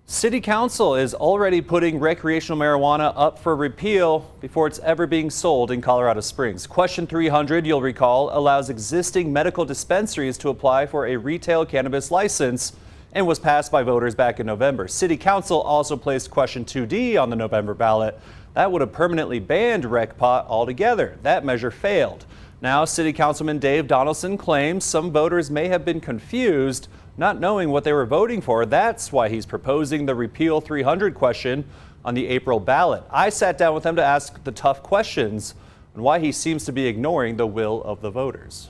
City Council is already putting recreational marijuana up for repeal before it's ever being sold in Colorado Springs. Question 300, you'll recall, allows existing medical dispensaries to apply for a retail cannabis license and was passed by voters back in November. City Council also placed question 2D on the November ballot. That would have permanently banned rec pot altogether. That measure failed. Now, City Councilman Dave Donaldson claims some voters may have been confused, not knowing what they were voting for. That's why he's proposing the repeal 300 question on the April ballot. I sat down with him to ask the tough questions and why he seems to be ignoring the will of the voters.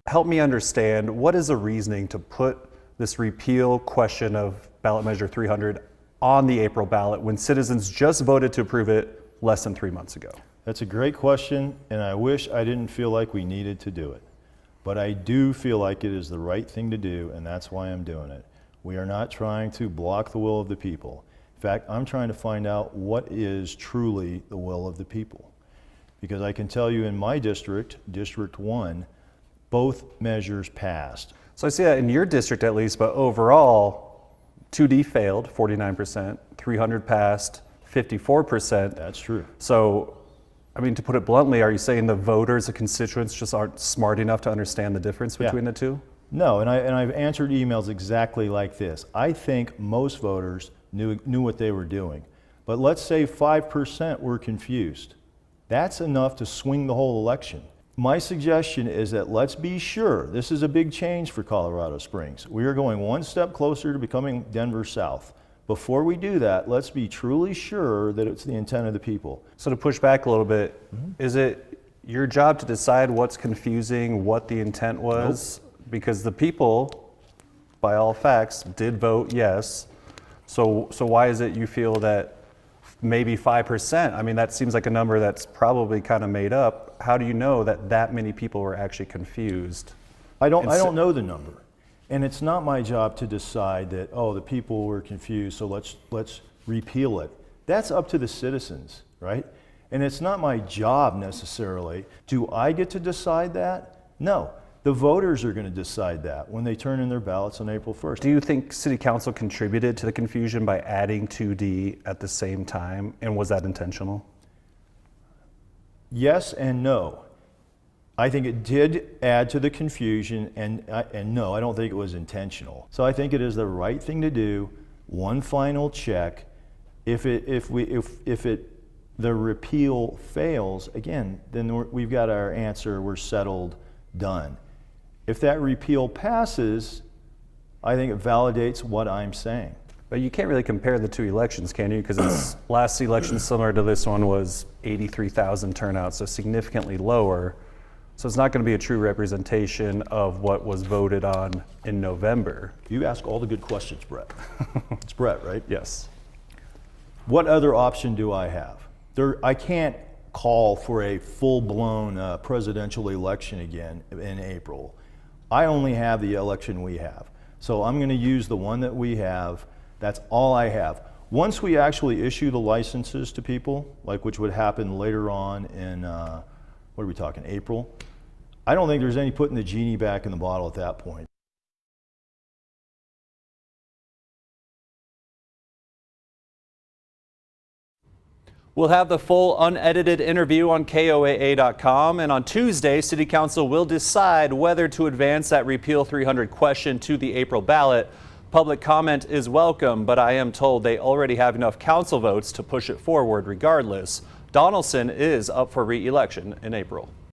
Help me understand, what is the reasoning to put this repeal question of ballot measure 300 on the April ballot when citizens just voted to approve it less than 3 months ago? That's a great question, and I wish I didn't feel like we needed to do it. But I do feel like it is the right thing to do, and that's why I'm doing it. We are not trying to block the will of the people. In fact, I'm trying to find out what is truly the will of the people. Because I can tell you in my district, District 1, both measures passed. So I see that in your district at least, but overall, 2D failed, 49%, 300 passed, 54%. That's true. So, I mean, to put it bluntly, are you saying the voters, the constituents just aren't smart enough to understand the difference between the two? No, and I've answered emails exactly like this. I think most voters knew what they were doing. But let's say 5% were confused. That's enough to swing the whole election. My suggestion is that let's be sure, this is a big change for Colorado Springs. We are going one step closer to becoming Denver South. Before we do that, let's be truly sure that it's the intent of the people. So to push back a little bit, is it your job to decide what's confusing, what the intent was? Nope. Because the people, by all facts, did vote yes. So why is it you feel that maybe 5%? I mean, that seems like a number that's probably kind of made up. How do you know that many people were actually confused? I don't know the number. And it's not my job to decide that, oh, the people were confused, so let's repeal it. That's up to the citizens, right? And it's not my job necessarily. Do I get to decide that? No. The voters are going to decide that when they turn in their ballots on April 1st. Do you think City Council contributed to the confusion by adding 2D at the same time, and was that intentional? Yes and no. I think it did add to the confusion, and no, I don't think it was intentional. So I think it is the right thing to do. One final check. If the repeal fails, again, then we've got our answer. We're settled, done. If that repeal passes, I think it validates what I'm saying. But you can't really compare the two elections, can you? Because last election similar to this one was 83,000 turnout, so significantly lower. So it's not going to be a true representation of what was voted on in November. You ask all the good questions, Brett. It's Brett, right? Yes. What other option do I have? I can't call for a full-blown presidential election again in April. I only have the election we have. So I'm going to use the one that we have. That's all I have. Once we actually issue the licenses to people, which would happen later on in, what are we talking, April? I don't think there's any putting the genie back in the bottle at that point. We'll have the full unedited interview on KOAA.com, and on Tuesday, City Council will decide whether to advance that repeal 300 question to the April ballot. Public comment is welcome, but I am told they already have enough council votes to push it forward regardless. Donaldson is up for re-election in April.